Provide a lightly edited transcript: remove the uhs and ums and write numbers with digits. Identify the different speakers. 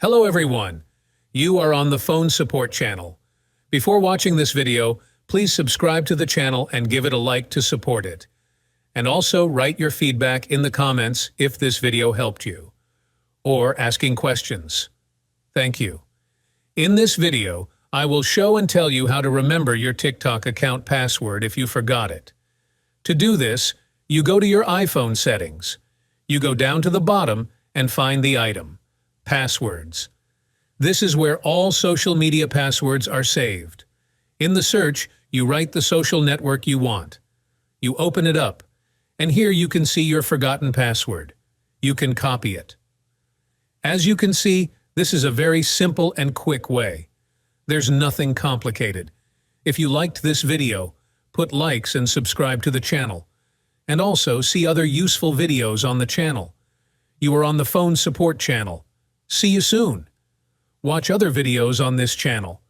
Speaker 1: Hello everyone. You are on the phone support channel. Before watching this video, please subscribe to the channel and give it a like to support it. And also write your feedback in the comments if this video helped you, or asking questions. Thank you. In this video, I will show and tell you how to remember your TikTok account password if you forgot it. To do this, you go to your iPhone settings. You go down to the bottom and find the item, Passwords. This is where all social media passwords are saved. In the search, you write the social network you want. You open it up, and here you can see your forgotten password. You can copy it. As you can see, this is a very simple and quick way. There's nothing complicated. If you liked this video, put likes and subscribe to the channel. And also see other useful videos on the channel. You are on the phone support channel. See you soon. Watch other videos on this channel.